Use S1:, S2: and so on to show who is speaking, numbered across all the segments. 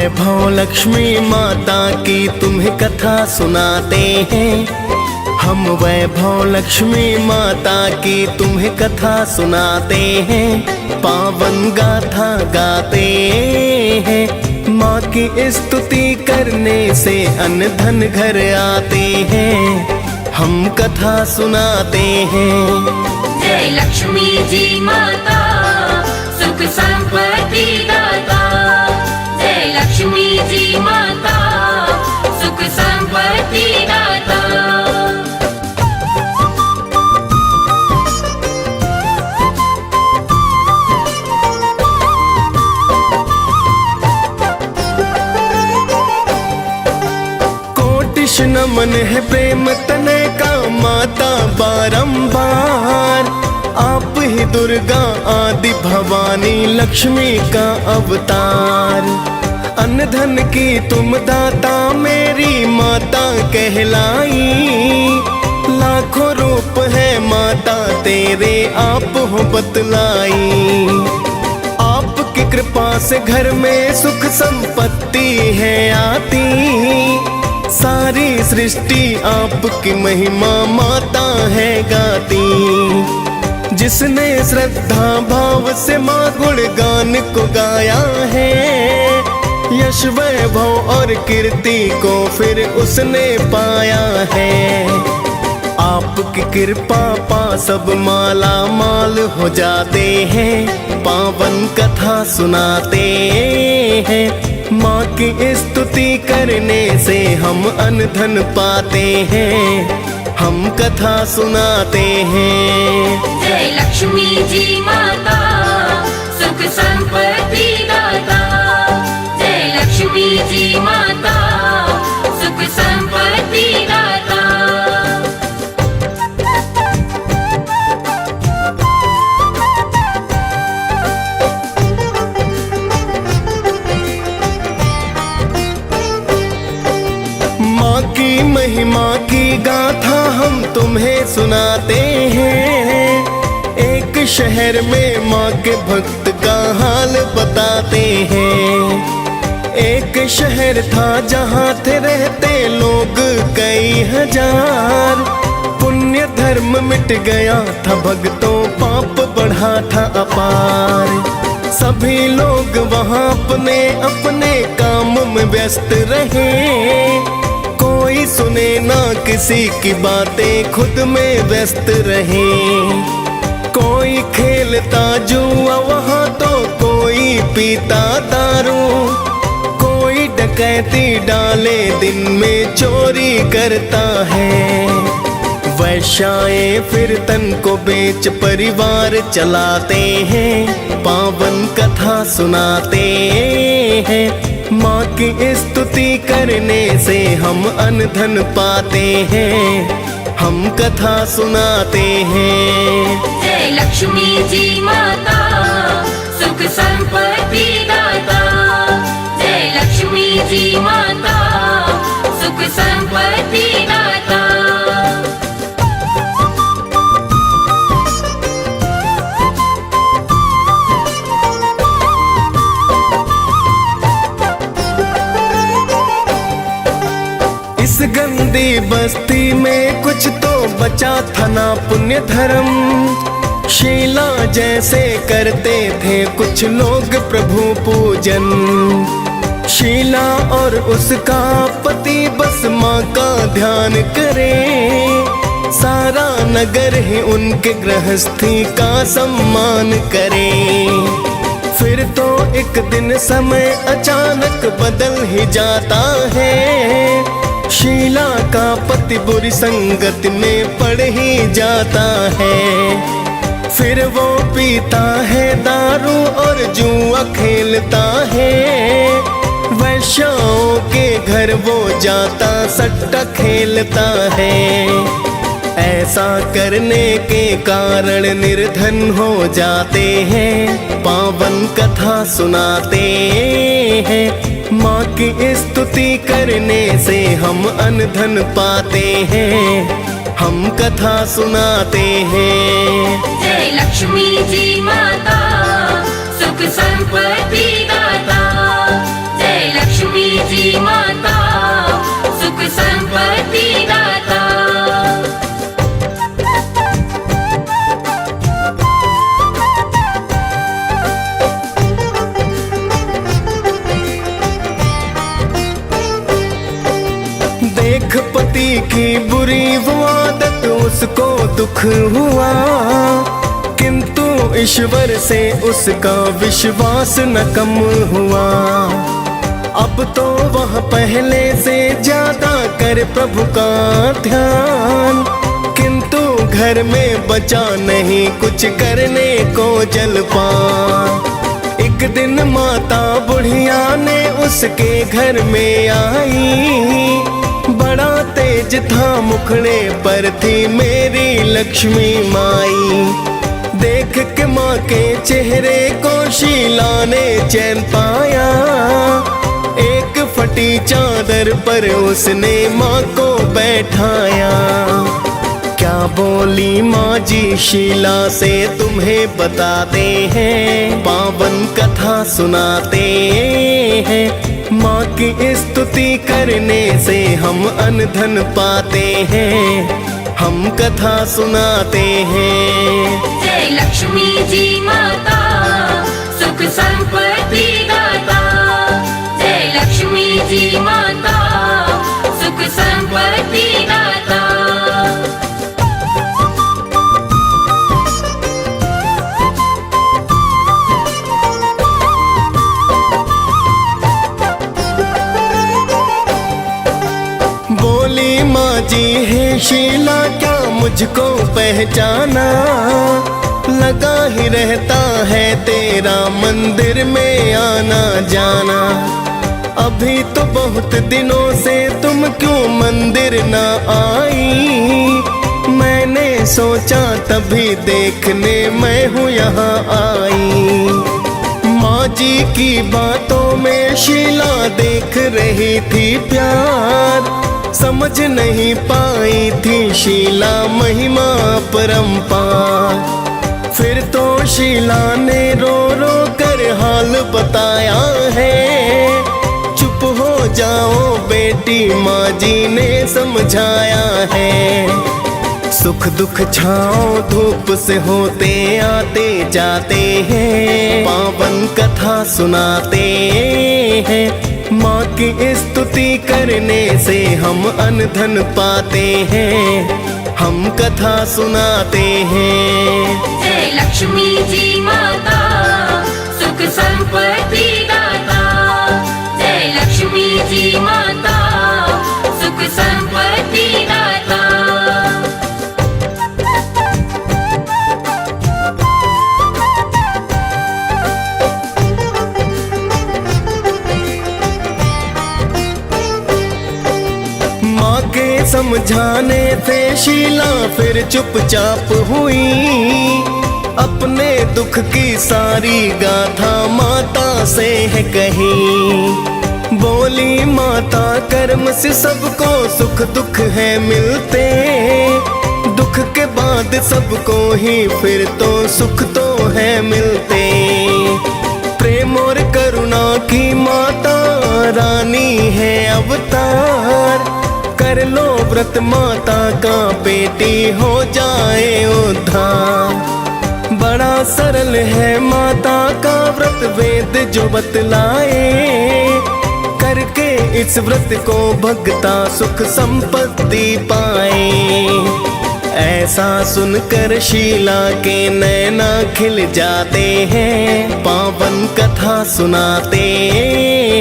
S1: वैभव लक्ष्मी माता की तुम्हें कथा सुनाते हैं। हम वैभव लक्ष्मी माता की तुम्हें कथा सुनाते हैं। पावन गाथा गाते हैं। माँ की स्तुति करने से अन्न धन घर आते हैं। हम कथा सुनाते हैं।
S2: जय लक्ष्मी जी माता सुख संपत्ति दाता। जय लक्ष्मी जी माता सुख संपत्ति दाता।
S1: नमन है प्रेम तने का माता बारंबार। आप ही दुर्गा आदि भवानी लक्ष्मी का अवतार। अन्न धन की तुम दाता मेरी माता कहलाई। लाखों रूप है माता तेरे आप हो बतलाई। आपकी कृपा से घर में सुख संपत्ति है आती। सारी सृष्टि आपकी महिमा माता है गाती। जिसने श्रद्धा भाव से माँ गुणगान को गाया है। यश वैभव और कीर्ति को फिर उसने पाया है। आपकी कृपा पा सब माला माल हो जाते हैं। पावन कथा सुनाते हैं। माँ की स्तुति करने से हम अन्न धन पाते हैं। हम कथा सुनाते हैं।
S2: जय लक्ष्मी जी माता सुख संपत्ति दाता। जय लक्ष्मी जी माता सुख संपत्ति दाता।
S1: की महिमा की गाथा हम तुम्हें सुनाते हैं। एक शहर में माँ के भक्त का हाल बताते हैं। एक शहर था जहाँ थे रहते लोग कई हजार। पुण्य धर्म मिट गया था भक्तों पाप बढ़ा था अपार। सभी लोग वहाँ अपने अपने काम में व्यस्त रहे। कोई सुने ना किसी की बातें खुद में व्यस्त रहे। कोई खेलता जुआ वहाँ तो कोई पीता दारू। कोई डकैती डाले दिन में चोरी करता है। वैश्याएं फिर तन को बेच परिवार चलाते हैं। पावन कथा सुनाते हैं। माँ की स्तुति करने से हम अन्न धन पाते हैं। हम कथा सुनाते हैं।
S2: जय लक्ष्मी जी माता सुख संपत्ति दाता। जय लक्ष्मी जी माता सुख संपत्ति दाता।
S1: इस गंदी बस्ती में कुछ तो बचा था ना पुण्य धर्म। शीला जैसे करते थे कुछ लोग प्रभु पूजन। शीला और उसका पति बस माँ का ध्यान करे। सारा नगर ही उनके गृहस्थी का सम्मान करे। फिर तो एक दिन समय अचानक बदल ही जाता है। शीला का पति बुरी संगत में पड़ ही जाता है। फिर वो पीता है दारू और जुआ खेलता है। वैश्याओं के घर वो जाता सट्टा खेलता है। ऐसा करने के कारण निर्धन हो जाते हैं। पावन कथा सुनाते हैं। माँ की स्तुति करने से हम अन्न धन पाते हैं। हम कथा सुनाते हैं।
S2: जय लक्ष्मी जी माता सुख संपत्ति दाता। जय लक्ष्मी
S1: उसको दुख हुआ, किंतु ईश्वर से उसका विश्वास न कम हुआ। अब तो वह पहले से ज्यादा कर प्रभु का ध्यान, किंतु घर में बचा नहीं कुछ करने को जलपान। एक दिन माता बुढ़िया ने उसके घर में आई, बड़ा तेज था मुखड़े पर थी मेरी लक्ष्मी माई। देख के माँ के चेहरे को शीला ने चैन पाया, एक फटी चादर पर उसने माँ को बैठाया। क्या बोली माँ जी शीला से तुम्हें बताते हैं, पावन कथा सुनाते हैं। माँ की स्तुति करने से हम अन्न धन पाते हैं, हम कथा सुनाते हैं।
S2: जय लक्ष्मी जी माता सुख संपत्ति दाता, जय लक्ष्मी जी माता सुख संपत्ति दाता।
S1: बोली माँ जी है शीला क्या मुझको पहचाना, लगा ही रहता है तेरा मंदिर में आना जाना। अभी तो बहुत दिनों से तुम क्यों मंदिर न आई, मैंने सोचा तभी देखने मैं हूँ यहाँ आई। माँ जी की बातों में शीला देख रही थी प्यार, समझ नहीं पाई थी शीला महिमा परंपार। फिर तो शीला ने रो रो कर हाल बताया है, चुप हो जाओ बेटी माँ जी ने समझाया है। सुख दुख छाओ धूप से होते आते जाते हैं, पावन कथा सुनाते हैं। माँ की स्तुति करने से हम अन्न धन पाते हैं, हम कथा सुनाते हैं।
S2: जय लक्ष्मी जी माता सुख संपत्ति दाता, जय लक्ष्मी जी माता सुख संपत्ति दाता।
S1: समझाने से शीला फिर चुपचाप हुई, अपने दुख की सारी गाथा माता से है कही। बोली माता कर्म से सबको सुख दुख है मिलते, दुख के बाद सबको ही फिर तो सुख तो है मिलते। प्रेम और करुणा की माता रानी है अवतार, कर लो व्रत माता का बेटी हो जाए उद्धार। बड़ा सरल है माता का व्रत वेद जो बतलाए, करके इस व्रत को भगता सुख संपत्ति पाए। ऐसा सुनकर शीला के नैना खिल जाते हैं, पावन कथा सुनाते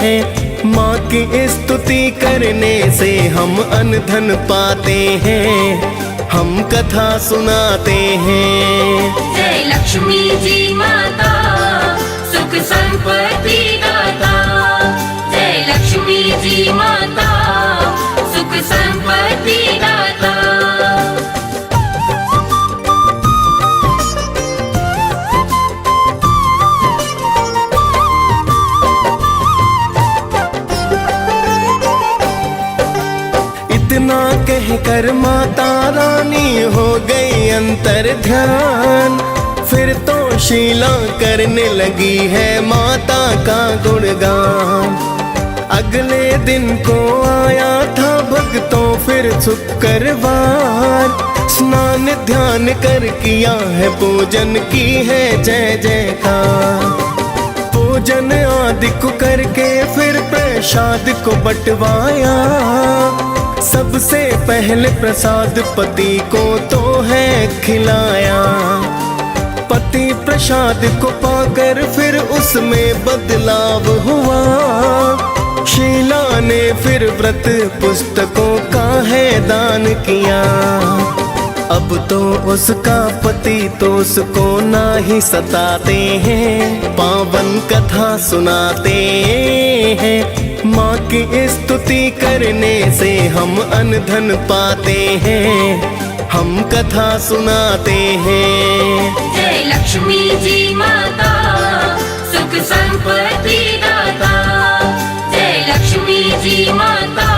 S1: हैं। माँ की स्तुति करने से हम अन्न धन पाते हैं, हम कथा सुनाते हैं।
S2: जय लक्ष्मी जी माता सुख संपत्ति दाता, जय लक्ष्मी जी माता सुख संपत्ति दाता।
S1: इतना कहकर माता रानी हो गई अंतर ध्यान, फिर तो शीला करने लगी है माता का गुणगान। अगले दिन को आया था भक्तों फिर शुक्रवार, स्नान ध्यान कर किया है पूजन की है जय जयकार। पूजन आदि को करके फिर प्रसाद को बंटवाया, सबसे पहले प्रसाद पति को तो है खिलाया। पति प्रसाद को पाकर फिर उसमें बदलाव हुआ। शीला ने फिर व्रत पुस्तकों का है दान किया। अब तो उसका पति तो उसको ना ही सताते हैं, पावन कथा सुनाते हैं। माँ की स्तुति करने से हम अन्न धन पाते हैं, हम कथा सुनाते हैं।
S2: जय लक्ष्मी जी माता, सुख संपत्ति दाता। जय लक्ष्मी जी माता,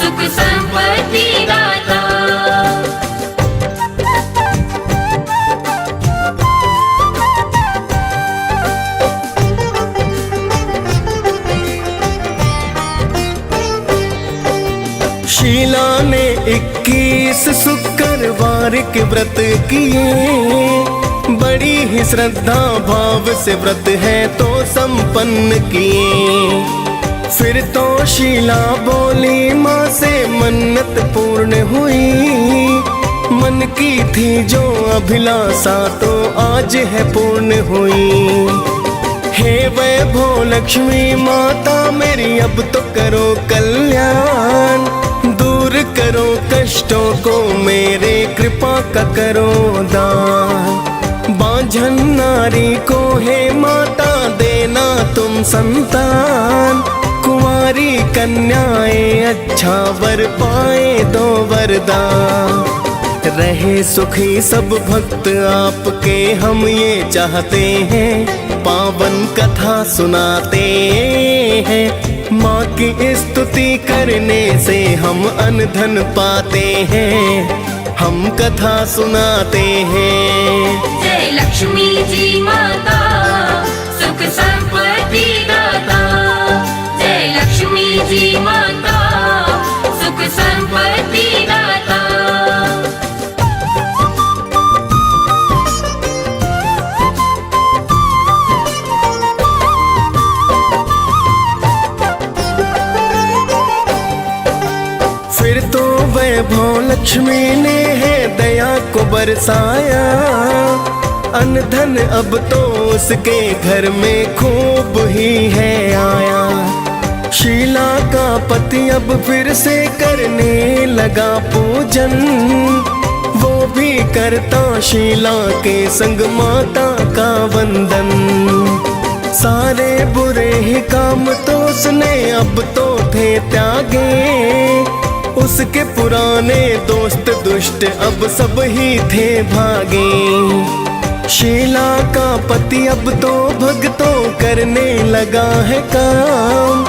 S2: सुख संपत्ति दाता।
S1: शीला ने 21 शुक्रवार के व्रत किए। बड़ी ही श्रद्धा भाव से व्रत है तो संपन्न किए। फिर तो शीला बोली माँ से मन्नत पूर्ण हुई। मन की थी जो अभिलाषा तो आज है पूर्ण हुई। हे वैभव लक्ष्मी माता मेरी अब तो करो कल्याण। दूर करो कष्टों को मेरे, कृपा का करो दान। बांझन नारी को हे माता देना तुम संतान। कुंवारी कन्याएं अच्छा वर पाए दो वरदान। रहे सुखी सब भक्त आपके हम ये चाहते हैं, पावन कथा सुनाते हैं। माँ की स्तुति करने से हम अन्न धन पाते हैं, हम कथा सुनाते हैं।
S2: जय लक्ष्मी जी माता, सुख संपत्ति दाता। जय लक्ष्मी जी माता, सुख संपत्ति दाता।
S1: फिर तो वैभव लक्ष्मी ने है दया को बरसाया। अन्न धन अब तो उसके घर में खूब ही है आया। शीला का पति अब फिर से करने लगा पूजन। वो भी करता शीला के संग माता का वंदन। सारे बुरे ही काम तो उसने अब तो थे त्यागे। उसके पुराने दोस्त दुष्ट अब सब ही थे भागे। शीला का पति अब तो भक्तों करने लगा है काम।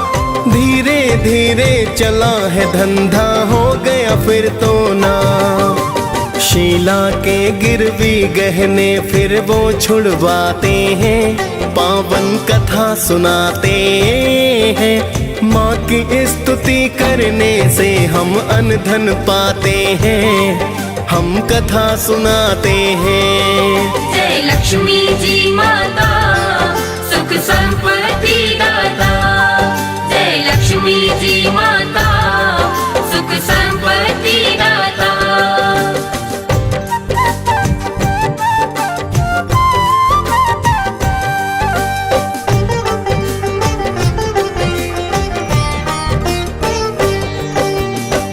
S1: धीरे धीरे चला है धंधा, हो गया फिर तो नाम। शीला के गिरवी गहने फिर वो छुड़वाते हैं, पावन कथा सुनाते हैं। माँ की स्तुति करने से हम अन्न धन पाते हैं, हम कथा सुनाते हैं।
S2: जय लक्ष्मी जी माता, सुख संपत्ति दाता। जय लक्ष्मी जी माता, सुख संपत्ति दाता।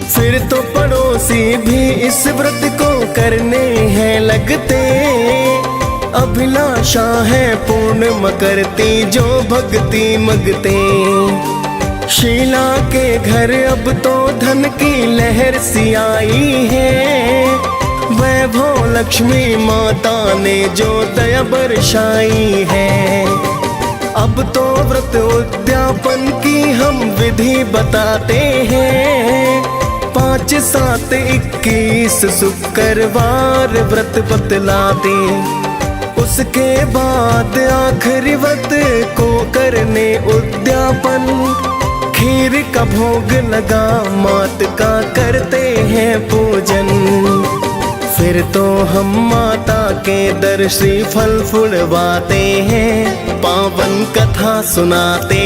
S1: फिर तो पड़ोसी भी इस व्रत को करने हैं लगते। अभिलाषा है पूर्ण मकरती जो भक्ति मगते। शीला के घर अब तो धन की लहर सी आई है। वैभव लक्ष्मी माता ने जो दया बरसाई है। अब तो व्रत उद्यापन की हम विधि बताते हैं। 5, 7, 21 शुक्रवार व्रत बतलाते। उसके बाद आखिरी व्रत को करने उद्यापन। खीर का भोग लगा मात का करते हैं पूजन। फिर तो हम माता के दर श्रीफल फुलवाते हैं, पावन कथा सुनाते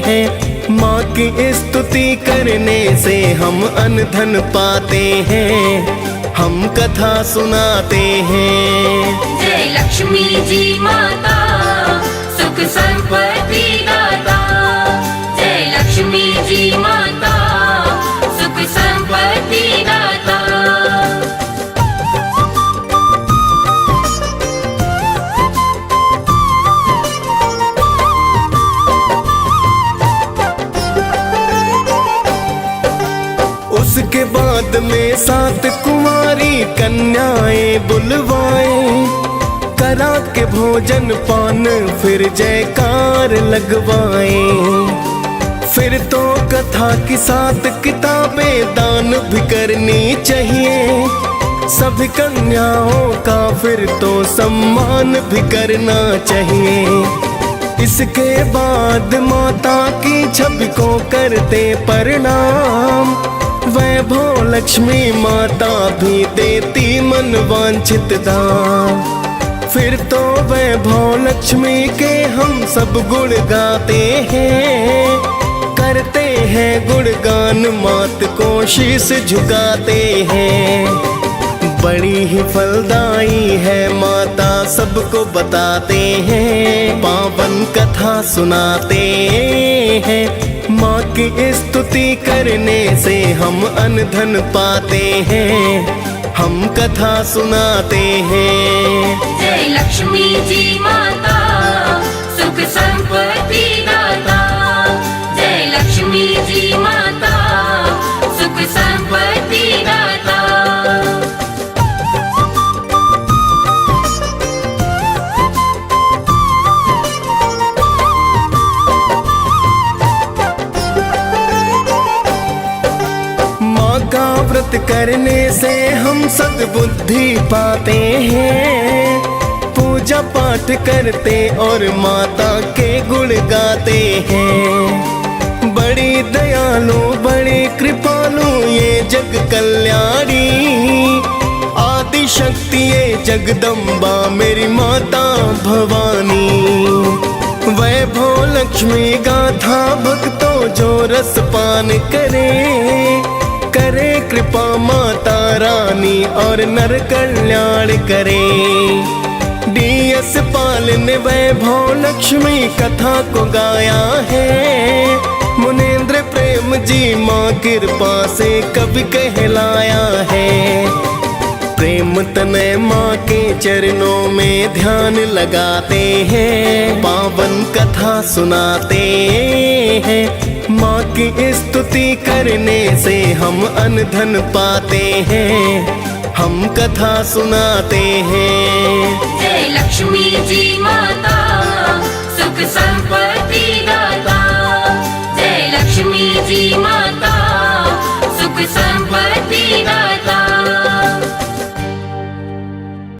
S1: हैं। माँ की स्तुति करने से हम अन्न धन पाते हैं, हम कथा सुनाते हैं।
S2: जय लक्ष्मी जी माता सुख संपत्ति दाता। जय लक्ष्मी जी माता सुख संपत्ति दाता।
S1: उसके बाद में 7 कुंवारी कन्याएं बुलवाए, करा के भोजन पान फिर जयकार लगवाए। फिर तो कथा की 7 किताबें दान भी करनी चाहिए, सभी कन्याओं का फिर तो सम्मान भी करना चाहिए। इसके बाद माता की छवि को करते प्रणाम, वैभव लक्ष्मी माता भी देती मन वांछित दान। फिर तो वैभव लक्ष्मी के हम सब गुण गाते हैं, करते हैं गुणगान मात को शीश झुकाते हैं। बड़ी ही फलदाई है माता सबको बताते हैं, पावन कथा सुनाते हैं। माँ की स्तुति करने से हम अन्न धन पाते हैं, हम कथा सुनाते हैं।
S2: जय लक्ष्मी जी माता सुख संपत्ति दाता। जय लक्ष्मी जी माता सुख संपत्ति दाता।
S1: व्रत करने से हम सद्बुद्धि पाते हैं, पूजा पाठ करते और माता के गुण गाते हैं। बड़ी दयालु बड़ी कृपालु ये जग कल्याणी, आदि शक्ति ये जगदम्बा मेरी माता भवानी। वैभव लक्ष्मी गाथा भक्तों जो रस पान करे कृपा माता रानी और नर कल्याण करे। DS पालन वैभव लक्ष्मी कथा को गाया है, मुनेंद्र प्रेम जी माँ कृपा से कवि कहलाया है। प्रेम तनय माँ के चरणों में ध्यान लगाते हैं, पावन कथा सुनाते हैं। माँ की स्तुति करने से हम अन्न धन पाते हैं, हम कथा सुनाते हैं।
S2: जय लक्ष्मी जी माता सुख संपत्ति दाता। जय लक्ष्मी जी